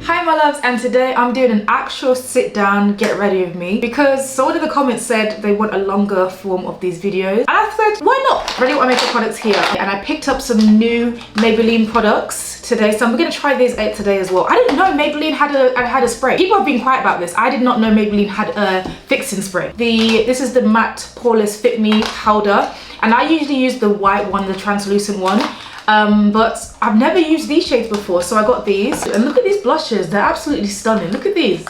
Hi my loves, and today I'm doing an actual sit down get ready with me because someone in the comments said they want a longer form of these videos, and I said why not? Ready with my makeup products here, and I picked up some new Maybelline products today, so I'm gonna try these out today as well. I didn't know Maybelline had a spray. People have been quiet about this. I did not know Maybelline had a fixing spray. This is the matte Poreless Fit Me powder, and I usually use the white one, the translucent one. But I've never used these shades before, so I got these. And look at these blushes, they're absolutely stunning. Look at these.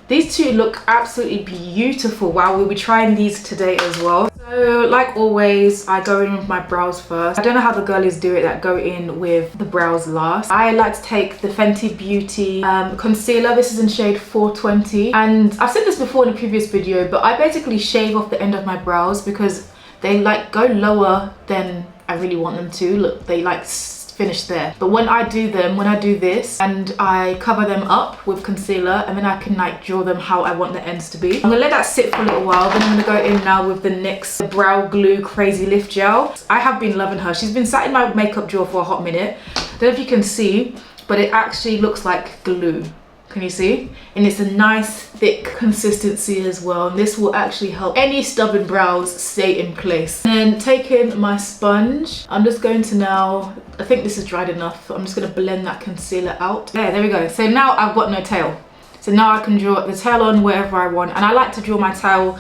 These two look absolutely beautiful. Wow, we'll be trying these today as well. So like always, I go in with my brows first. I don't know how the girlies do it that go in with the brows last. I like to take the Fenty Beauty concealer. This is in shade 420. And I've said this before in a previous video, but I basically shave off the end of my brows because they like go lower than I really want them to. Look, they like finish there. But when I do this and I cover them up with concealer, and then I can like draw them how I want the ends to be. I'm gonna let that sit for a little while, then I'm gonna go in now with the NYX Brow Glue Crazy Lift Gel. I have been loving her. She's been sat in my makeup drawer for a hot minute. Don't know if you can see, but it actually looks like glue. Can you see? And it's a nice thick consistency as well, and this will actually help any stubborn brows stay in place. And then taking my sponge, I'm just going to now, I think this is dried enough, I'm just going to blend that concealer out. There we go. So now I've got no tail, so now I can draw the tail on wherever I want. And I like to draw my tail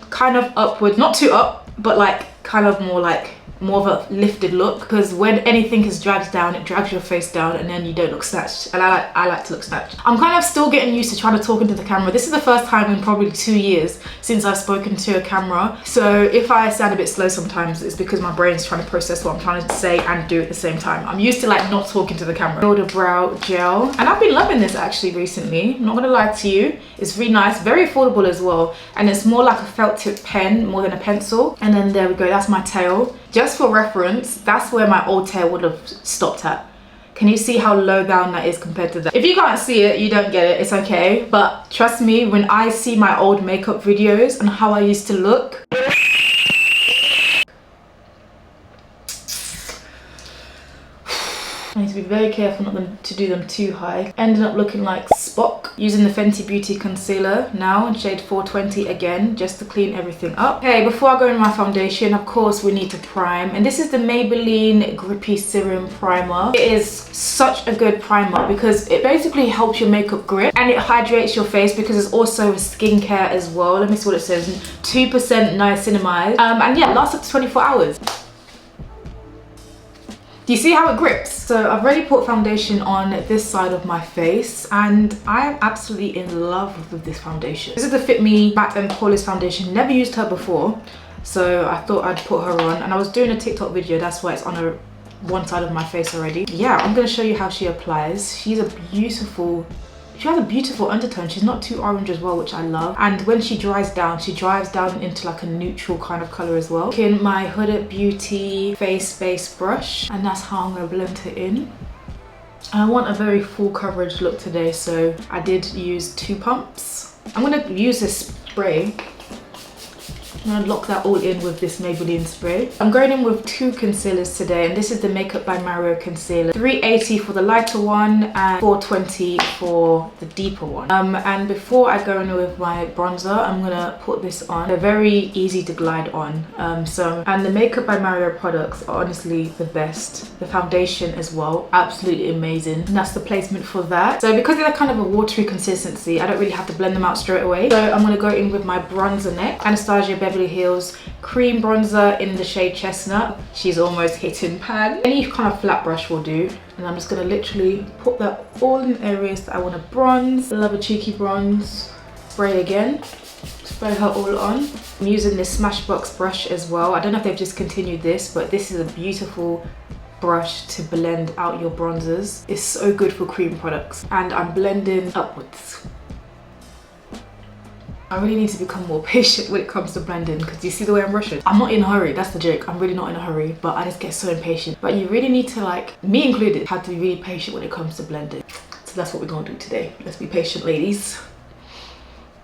kind of upwards, not too up, but like kind of more of a lifted look, because when anything is dragged down, it drags your face down and then you don't look snatched, and I like to look snatched. I'm kind of still getting used to trying to talk into the camera. This is the first time in probably 2 years since I've spoken to a camera, so if I sound a bit slow sometimes, it's because my brain's trying to process what I'm trying to say and do at the same time. I'm used to like not talking to the camera. Build a brow gel, and I've been loving this actually recently, I'm not gonna lie to you. It's really nice, very affordable as well, and it's more like a felt tip pen more than a pencil. And then there we go, that's my tail. Just for reference, that's where my old tail would have stopped at. Can you see how low down that is compared to that? If you can't see it, you don't get it, it's okay. But trust me, when I see my old makeup videos and how I used to look, I need to be very careful not to do them too high. Ended up looking like Spock, using the Fenty Beauty concealer now in shade 420 again, just to clean everything up. Okay, before I go in my foundation, of course we need to prime, and this is the Maybelline Grippy Serum Primer. It is such a good primer because it basically helps your makeup grip and it hydrates your face, because it's also a skincare as well. Let me see what it says. 2% niacinamide, and yeah, lasts up to 24 hours. Do you see how it grips? So I've already put foundation on this side of my face, and I am absolutely in love with this foundation. This is the Fit Me Matte and Poreless foundation. Never used her before, so I thought I'd put her on, and I was doing a TikTok video, that's why it's on one side of my face already. Yeah, I'm gonna show you how she applies. She has a beautiful undertone. She's not too orange as well, which I love. And when she dries down into like a neutral kind of color as well. Taking my Huda Beauty face base brush, and that's how I'm gonna blend it in. And I want a very full coverage look today, so I did use 2 pumps. I'm gonna use this spray. I'm gonna lock that all in with this Maybelline spray. I'm going in with 2 concealers today, and this is the Makeup by Mario concealer. 380 for the lighter one and 420 for the deeper one. And before I go in with my bronzer, I'm gonna put this on. They're very easy to glide on. And the Makeup by Mario products are honestly the best. The foundation as well, absolutely amazing. And that's the placement for that. So because they're kind of a watery consistency, I don't really have to blend them out straight away. So I'm gonna go in with my bronzer next. Anastasia Beverly Hills cream bronzer in the shade Chestnut. She's almost hitting pan. Any kind of flat brush will do, and I'm just gonna literally put that all in areas that I want to bronze. I love a cheeky bronze. Spray again, spray her all on. I'm using this Smashbox brush as well. I don't know if they've discontinued this, but this is a beautiful brush to blend out your bronzers. It's so good for cream products, and I'm blending upwards. I really need to become more patient when it comes to blending, because you see the way I'm rushing. I'm not in a hurry, that's the joke. I'm really not in a hurry, but I just get so impatient. But you really need to, like, me included, have to be really patient when it comes to blending. So that's what we're gonna do today. Let's be patient, ladies.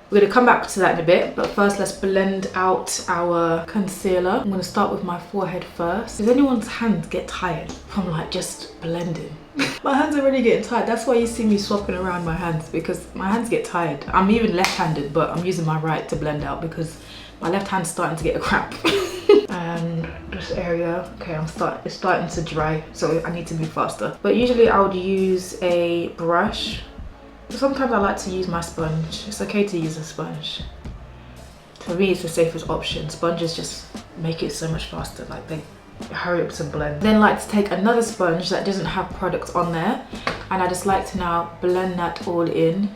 We're gonna come back to that in a bit, but first let's blend out our concealer. I'm gonna start with my forehead first. Does anyone's hands get tired from like just blending? My hands are really getting tired. That's why you see me swapping around my hands, because my hands get tired. I'm even left-handed, but I'm using my right to blend out because my left hand's starting to get a cramp. And this area, okay, it's starting to dry, so I need to move faster. But usually I would use a brush. Sometimes I like to use my sponge. It's okay to use a sponge. For me, it's the safest option. Sponges just make it so much faster, like they hurry up to blend. Then I like to take another sponge that doesn't have products on there, and I just like to now blend that all in.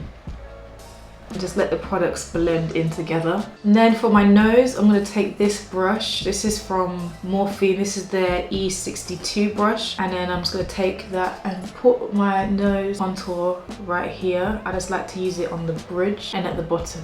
Just let the products blend in together. And then for my nose, I'm going to take this brush. This is from Morphe. This is their E62 brush. And then I'm just going to take that and put my nose contour right here. I just like to use it on the bridge and at the bottom.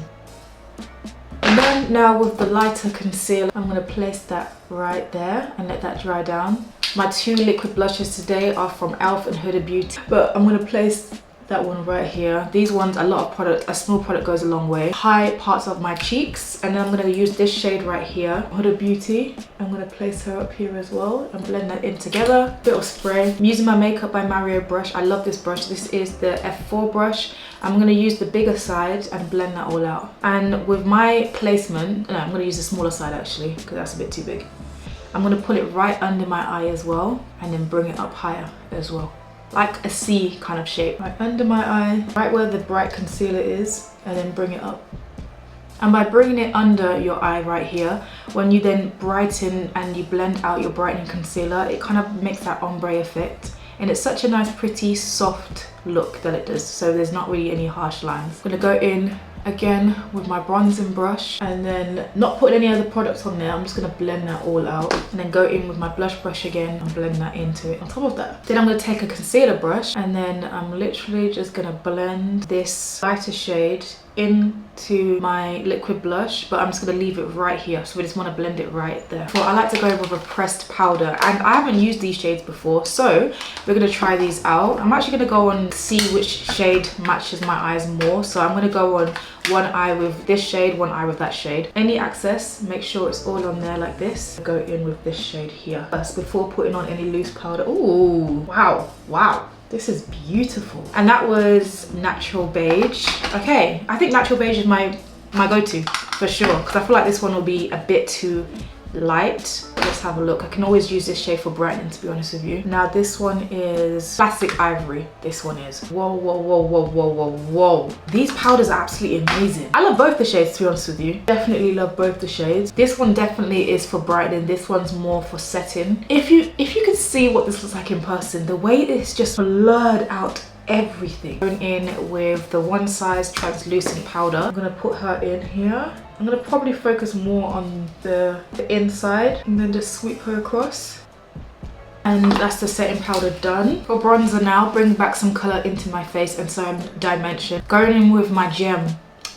And then now with the lighter concealer, I'm going to place that right there and let that dry down. My two liquid blushes today are from e.l.f. and Huda Beauty, but I'm going to place that one right here. These ones, a lot of product, a small product goes a long way. High parts of my cheeks, and then I'm going to use this shade right here, Huda Beauty. I'm going to place her up here as well and blend that in together. Bit of spray. I'm using my Makeup by Mario brush. I love this brush. This is the F4 brush. I'm going to use the bigger side and blend that all out. And with my placement, no, I'm going to use the smaller side actually, because that's a bit too big. I'm going to pull it right under my eye as well, and then bring it up higher as well. Like a C kind of shape, right under my eye, right where the bright concealer is, and then bring it up. And by bringing it under your eye right here, when you then brighten and you blend out your brightening concealer, it kind of makes that ombre effect. And it's such a nice, pretty, soft look that it does, so there's not really any harsh lines. I'm gonna go in again with my bronzing brush, and then not put any other products on there. I'm just gonna blend that all out, and then go in with my blush brush again and blend that into it on top of that. Then I'm gonna take a concealer brush, and then I'm literally just gonna blend this lighter shade into my liquid blush, but I'm just going to leave it right here, so we just want to blend it right there. Well, I like to go with a pressed powder, and I haven't used these shades before, so we're going to try these out. I'm actually going to go and see which shade matches my eyes more, so I'm going to go on one eye with this shade, one eye with that shade. Any excess, make sure it's all on there like this. Go in with this shade here first before putting on any loose powder. Ooh, wow, wow. This is beautiful. And that was Natural Beige. Okay, I think Natural Beige is my go-to for sure, because I feel like this one will be a bit too light. Let's have a look. I can always use this shade for brightening, to be honest with you. Now this one is Classic Ivory. This one is. Whoa, whoa, whoa, whoa, whoa, whoa, whoa. These powders are absolutely amazing. I love both the shades, to be honest with you. Definitely love both the shades. This one definitely is for brightening. This one's more for setting. If you could see what this looks like in person, the way it's just blurred out everything. Going in with the One Size translucent powder. I'm gonna put her in here. I'm gonna probably focus more on the inside and then just sweep her across. And that's the setting powder done. For bronzer now, bring back some color into my face and some dimension. Going in with my Gem,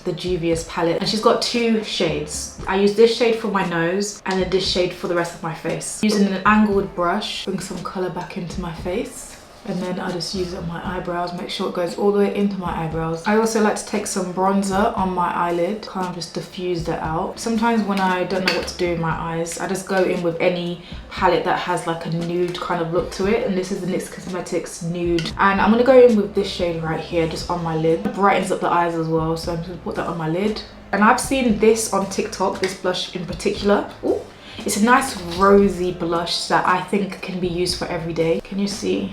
the Juvia's palette, and she's got two shades. I use this shade for my nose and then this shade for the rest of my face. Using an angled brush, bring some color back into my face. And then I just use it on my eyebrows, make sure it goes all the way into my eyebrows. I also like to take some bronzer on my eyelid, kind of just diffuse that out. Sometimes when I don't know what to do with my eyes, I just go in with any palette that has like a nude kind of look to it. And this is the NYX Cosmetics Nude. And I'm gonna go in with this shade right here, just on my lid. It brightens up the eyes as well, so I'm just gonna put that on my lid. And I've seen this on TikTok, this blush in particular. Ooh, it's a nice rosy blush that I think can be used for every day. Can you see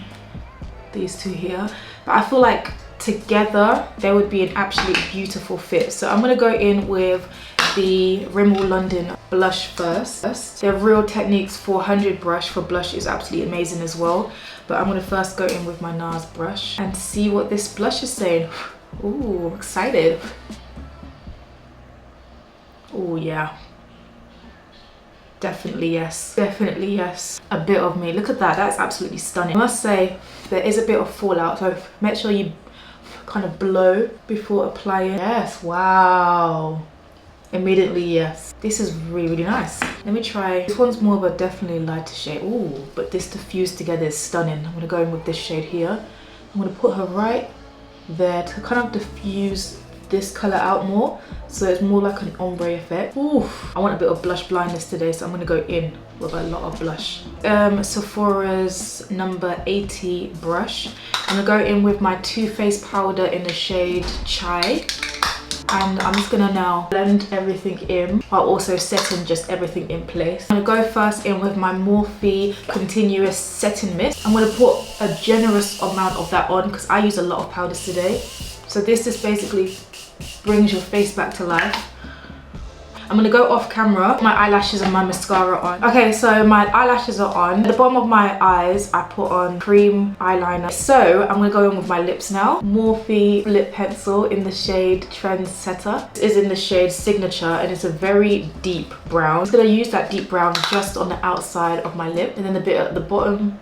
these two here? But I feel like together they would be an absolutely beautiful fit. So I'm going to go in with the Rimmel London blush first. Their Real Techniques 400 brush for blush is absolutely amazing as well, but I'm going to first go in with my NARS brush and see what this blush is saying. Ooh, excited. Oh yeah, definitely yes, definitely yes. A bit of me, look at that, that's absolutely stunning. I must say there is a bit of fallout, so make sure you kind of blow before applying. Yes, wow, immediately yes. This is really, really nice. Let me try, this one's more of a definitely lighter shade. Ooh, but this diffused together is stunning. I'm gonna go in with this shade here. I'm gonna put her right there to kind of diffuse this color out more, so it's more like an ombre effect. Oof. I want a bit of blush blindness today, so I'm gonna go in with a lot of blush. Sephora's number 80 brush. I'm gonna go in with my Too Faced powder in the shade Chai. And I'm just gonna now blend everything in while also setting just everything in place. I'm gonna go first in with my Morphe Continuous Setting Mist. I'm gonna put a generous amount of that on because I use a lot of powders today. So this just basically brings your face back to life. I'm gonna go off camera, my eyelashes and my mascara on. Okay, so my eyelashes are on. At the bottom of my eyes, I put on cream eyeliner. So I'm gonna go in with my lips now. Morphe lip pencil in the shade Trendsetter. This is in the shade Signature and it's a very deep brown. I'm just gonna use that deep brown just on the outside of my lip and then a bit at the bottom.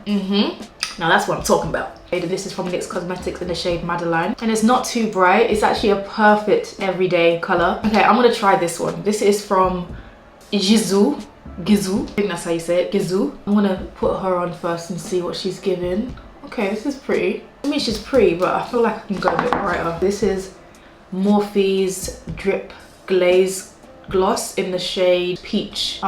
Now that's what I'm talking about. This is from NYX Cosmetics in the shade Madeline. And it's not too bright. It's actually a perfect everyday color. Okay, I'm gonna try this one. This is from Gisou. I think that's how you say it, Gisou. I'm gonna put her on first and see what she's giving. Okay, this is pretty. I mean, she's pretty, but I feel like I can go a bit brighter. This is Morphe's Drip Glaze Gloss in the shade Peach.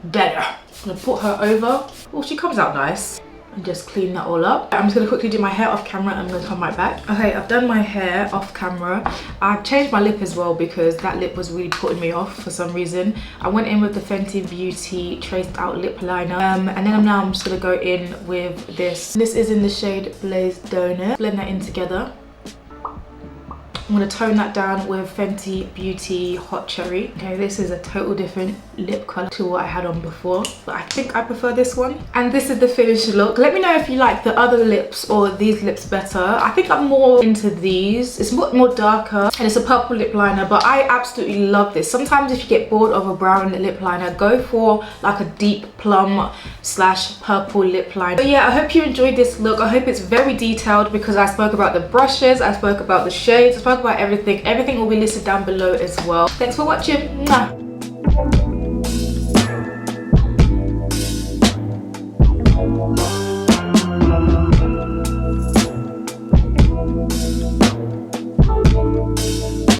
Better. I'm gonna put her over. Oh, she comes out nice. And just clean that all up. I'm just gonna quickly do my hair off camera and I'm gonna come right back. Okay, I've done my hair off camera. I've changed my lip as well because that lip was really putting me off for some reason. I went in with the Fenty Beauty Traced Out Lip Liner. And then I'm just gonna go in with this. This is in the shade Blaze Donut. Blend that in together. I'm gonna tone that down with Fenty Beauty Hot Cherry. Okay, this is a total different lip color to what I had on before, but I think I prefer this one. And this is the finished look. Let me know if you like the other lips or these lips better. I think I'm more into these. It's more darker and it's a purple lip liner, but I absolutely love this. Sometimes if you get bored of a brown lip liner, go for like a deep plum / purple lip liner. But yeah, I hope you enjoyed this look. I hope it's very detailed because I spoke about the brushes, I spoke about the shades, I spoke about everything. Everything will be listed down below as well. Thanks for watching. Mwah.